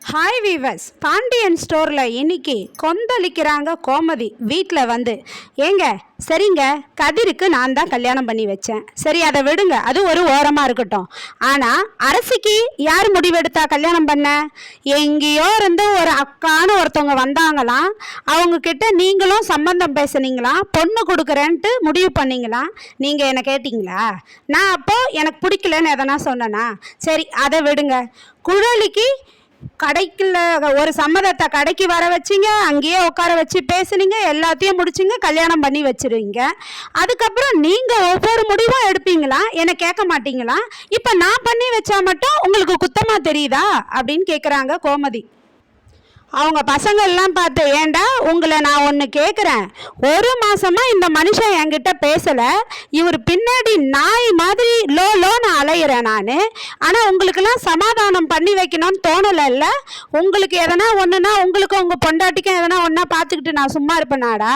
Hi viewers, Pandian ஸ்டோரில் இன்னைக்கு கொந்தளிக்கிறாங்க கோமதி. வீட்டில் வந்து ஏங்க சரிங்க, கதிருக்கு நான் தான் கல்யாணம் பண்ணி வச்சேன், சரி அதை விடுங்க, அது ஒரு ஓரமாக இருக்கட்டும். ஆனால் அரசிக்கு யார் முடிவெடுத்தா கல்யாணம் பண்ண? எங்கேயோ இருந்து ஒரு அக்கான்னு ஒருத்தவங்க வந்தாங்களாம், அவங்கக்கிட்ட நீங்களும் சம்பந்தம் பேசுனீங்களாம், பொண்ணு கொடுக்குறேன்ட்டு முடிவு பண்ணீங்களாம். நீங்கள் என்ன கேட்டிங்களா? நான் அப்போது எனக்கு பிடிக்கலன்னு எதனா சொன்னேன்னா? சரி அதை விடுங்க. குழலிக்கு கடைக்குள்ள ஒரு சம்மதத்தை கடைக்கு வர வச்சிங்க, அங்கேயே உட்கார வச்சு பேசுனீங்க, எல்லாத்தையும் முடிச்சிங்க, கல்யாணம் பண்ணி வச்சிருவீங்க. அதுக்கப்புறம் நீங்கள் ஒவ்வொரு முடிவும் எடுப்பீங்களா? என்னை கேட்க மாட்டீங்களா? இப்போ நான் பண்ணி வச்சா மட்டும் உங்களுக்கு குத்தமாக தெரியுதா அப்படின்னு கேட்குறாங்க கோமதி. அவங்க பசங்கள்லாம் பார்த்து, ஏண்டா உங்களை நான் ஒன்று கேட்குறேன், ஒரு மாதமாக இந்த மனுஷன் என்கிட்ட பேசலை, இவர் பின்னாடி நாய் மாதிரி லோன்னு அலையிறேன் நான். ஆனால் உங்களுக்கெல்லாம் சமாதானம் பண்ணி வைக்கணும்னு தோணலைல்ல? உங்களுக்கு எதனா ஒன்றுனா உங்களுக்கும் உங்கள் பொண்டாட்டிக்கும் எதனா ஒன்றா பார்த்துக்கிட்டு நான் சும்மா இருப்பேனாடா?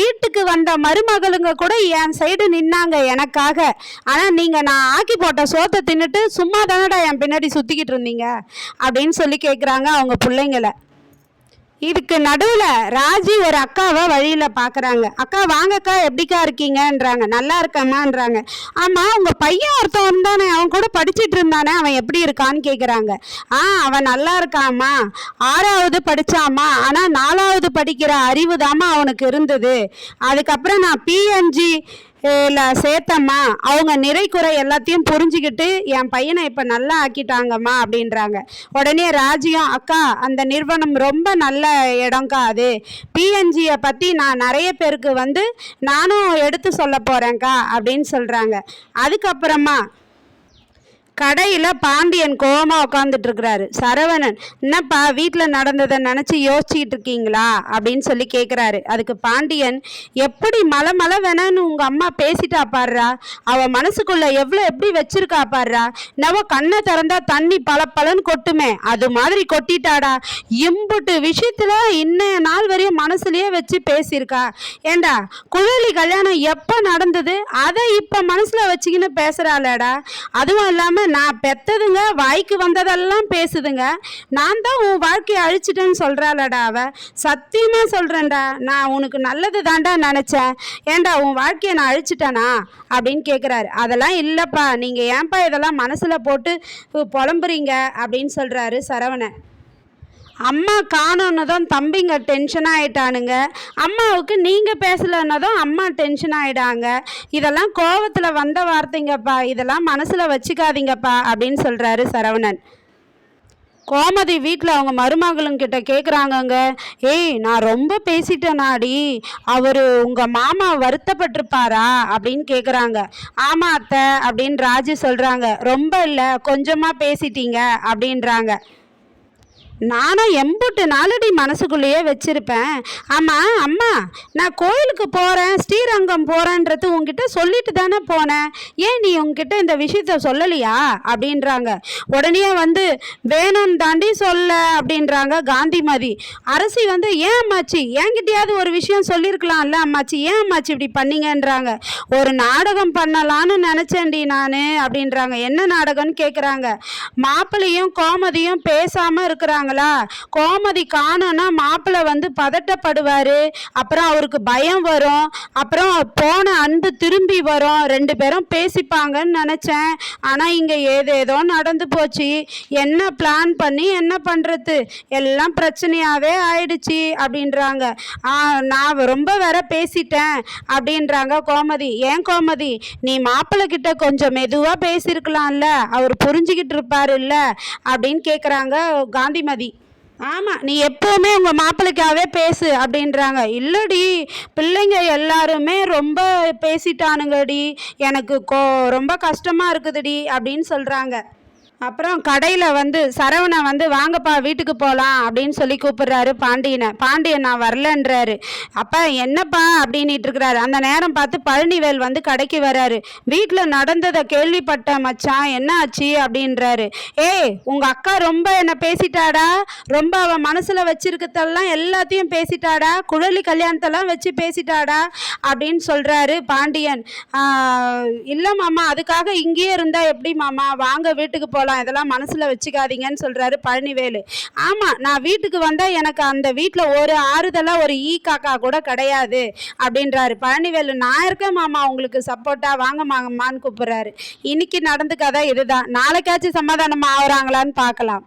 வீட்டுக்கு வந்த மருமகளுங்க கூட என் சைடு நின்னாங்க எனக்காக. ஆனால் நீங்கள் நான் ஆக்கி போட்ட சோத்தை தின்னுட்டு சும்மா தானடா என் பின்னாடி சுற்றிக்கிட்டு இருந்தீங்க அப்படின்னு சொல்லி கேட்குறாங்க அவங்க பிள்ளைங்களை. இதுக்கு நடுவில் ராஜி ஒரு அக்காவை வழியில் பார்க்குறாங்க. அக்கா வாங்கக்கா, எப்படிக்கா இருக்கீங்கன்றாங்க. நல்லா இருக்கம்மான்றாங்க. ஆமாம், உங்கள் பையன் ஒருத்தன் இருந்தானே, அவன் கூட படிச்சுட்டு இருந்தானே, அவன் எப்படி இருக்கான்னு கேட்குறாங்க. அவன் நல்லா இருக்காம்மா, 6வது படித்தாம்மா, ஆனால் 4வது படிக்கிற அறிவு தாம்மா அவனுக்கு இருந்தது. அதுக்கப்புறம் நான் பிஎன்ஜி சேர்த்தம்மா, அவங்க நிறை குறை எல்லாத்தையும் புரிஞ்சுக்கிட்டு என் பையனை இப்போ நல்லா ஆக்கிட்டாங்கம்மா அப்படின்றாங்க. உடனே ராஜியும், அக்கா அந்த நிறுவனம் ரொம்ப நல்ல இடம்க்கா, அது பிஎன்ஜியை பற்றி நான் நிறைய பேருக்கு வந்து நானும் எடுத்து சொல்ல போகிறேன்க்கா அப்படின்னு சொல்கிறாங்க. அதுக்கப்புறமா கடையில் பாண்டியன் கோவமாக உட்காந்துட்டு இருக்கிறாரு. சரவணன், என்னப்பா வீட்டில் நடந்ததை நினச்சி யோசிச்சுக்கிட்டு இருக்கீங்களா அப்படின்னு சொல்லி கேட்குறாரு. அதுக்கு பாண்டியன், எப்படி மலை வேணான்னு உங்கள் அம்மா பேசிட்டா பாடுறா, அவள் மனசுக்குள்ளே எப்படி வச்சிருக்கா பாடுறா, நவ கண்ணை திறந்தா தண்ணி பலன்னு கொட்டுமே, அது மாதிரி கொட்டிட்டாடா. இம்புட்டு விஷயத்தில் இன்னைய நாள் வரையும் மனசுலேயே வச்சு பேசியிருக்கா. ஏண்டா குழலி கல்யாணம் எப்போ நடந்தது, அதை இப்போ மனசில் வச்சுக்கின்னு பேசுகிறாளேடா. அதுவும் இல்லாமல் நான் பெத்ததுங்க வாய்க்கு வந்ததெல்லாம் பேசுதுங்க, நான் தான் உன் வாழ்க்கையை அழிச்சிட்டேன்னு சொல்கிறாளடா அவ. சத்தியமாக சொல்கிறேன்டா, நான் உனக்கு நல்லது தாண்டா நினச்சேன், ஏண்டா உன் வாழ்க்கையை நான் அழிச்சிட்டேனா அப்படின்னு கேட்குறாரு. அதெல்லாம் இல்லைப்பா, நீங்கள் ஏன்பா இதெல்லாம் மனசில் போட்டு புலம்புறீங்க அப்படின்னு சொல்கிறாரு சரவணன். அம்மா காணோன்னதும் தம்பிங்க டென்ஷன் ஆகிட்டானுங்க, அம்மாவுக்கு நீங்கள் பேசலைன்னதும் அம்மா டென்ஷன் ஆகிடாங்க. இதெல்லாம் கோவத்தில் வந்த வார்த்தைங்கப்பா, இதெல்லாம் மனசில் வச்சுக்காதீங்கப்பா அப்படின்னு சொல்கிறாரு சரவணன். கோமதி வீட்டில் அவங்க மருமகளுங்கிட்ட கேட்குறாங்கங்க, ஏய் நான் ரொம்ப பேசிட்டேனாடி, அவர் உங்கள் மாமா வருத்தப்பட்டிருப்பாரா அப்படின்னு கேட்குறாங்க. ஆமாம் அத்தை அப்படின்னு ராஜு சொல்கிறாங்க. ரொம்ப இல்லை, கொஞ்சமாக பேசிட்டீங்க அப்படின்றாங்க. நானும் எம்புட்டு நாளடி மனசுக்குள்ளேயே வச்சுருப்பேன். ஆமாம் அம்மா, நான் கோயிலுக்கு போகிறேன், ஸ்ரீரங்கம் போகிறேன்றது உங்ககிட்ட சொல்லிட்டு தானே போனேன், ஏன் நீ உங்ககிட்ட இந்த விஷயத்த சொல்லலையா அப்படின்றாங்க. உடனே வந்து வேணும்னு தாண்டி சொல்ல அப்படின்றாங்க காந்திமதி. அரசி வந்து, ஏன் அம்மாச்சி என்கிட்டயாவது ஒரு விஷயம் சொல்லியிருக்கலாம்ல அம்மாச்சி, ஏன் அம்மாச்சி இப்படி பண்ணீங்கன்றாங்க. ஒரு நாடகம் பண்ணலான்னு நினச்சேன்டி நான் அப்படின்றாங்க. என்ன நாடகம்னு கேட்குறாங்க. மாப்பிள்ளையும் கோமதியும் பேசாமல் இருக்கிறாங்க. கோமதி காணோன்னா மாப்பிள்ளை வந்து பதட்டப்படுவார், அப்புறம் அவருக்கு பயம் வரும், அப்புறம் போன அன்பு திரும்பி வரும், 2 பேரும் பேசிப்பாங்கன்னு நினச்சேன். ஆனால் இங்கே ஏதேதோ நடந்து போச்சு, என்ன பிளான் பண்ணி என்ன பண்ணுறது, எல்லாம் பிரச்சனையாகவே ஆயிடுச்சு அப்படின்றாங்க. நான் ரொம்ப வேற பேசிட்டேன் அப்படின்றாங்க கோமதி. ஏன் கோமதி, நீ மாப்பிள்ளை கிட்ட கொஞ்சம் மெதுவாக பேசியிருக்கலாம்ல, அவர் புரிஞ்சுக்கிட்டு இருப்பாரு இல்லை அப்படின்னு கேட்குறாங்க காந்திமதி. ஆமாம், நீ எப்போவுமே உங்கள் மாப்பிள்ளைக்காகவே பேசு அப்படின்றாங்க. இல்லடி, பிள்ளைங்க எல்லாருமே ரொம்ப பேசிட்டானுங்கடி, எனக்கு ரொம்ப கஷ்டமாக இருக்குதுடி அப்படின்னு சொல்கிறாங்க. அப்புறம் கடையில் வந்து சரவணன் வந்து, வாங்கப்பா வீட்டுக்கு போகலாம் அப்படின்னு சொல்லி கூப்பிடுறாரு பாண்டியனை. பாண்டியன் நான் வரலன்றாரு. அப்போ என்னப்பா அப்படின்ட்டு இருக்கிறாரு. அந்த நேரம் பார்த்து பழனிவேல் வந்து கடைக்கு வராரு. வீட்டில் நடந்ததை கேள்விப்பட்ட மச்சான், என்ன ஆச்சு அப்படின்றாரு. ஏய் உங்கள் அக்கா ரொம்ப என்னை பேசிட்டாடா, ரொம்ப அவன் மனசில் வச்சிருக்கதெல்லாம் எல்லாத்தையும் பேசிட்டாடா, குழலி கல்யாணத்தெல்லாம் வச்சு பேசிட்டாடா அப்படின்னு சொல்கிறாரு பாண்டியன். இல்லை மாமா, அதுக்காக இங்கேயே இருந்தால் எப்படி மாமா, வாங்க வீட்டுக்கு போகலாம் போகலாம், இதெல்லாம் மனசில் வச்சுக்காதீங்கன்னு சொல்கிறாரு பழனிவேலு. ஆமாம், நான் வீட்டுக்கு வந்தால் எனக்கு அந்த வீட்டில் ஒரு ஆறுதலாக ஒரு ஈ காக்கா கூட கிடையாது அப்படின்றாரு பழனிவேலு. நான் இருக்கேன் மாமா உங்களுக்கு சப்போர்ட்டாக, வாங்க மாமான்னு கூப்பிட்றாரு. இன்னைக்கு நடந்த கதை இதுதான். நாளைக்காச்சும் சமாதானம் ஆகுறாங்களான்னு பார்க்கலாம்.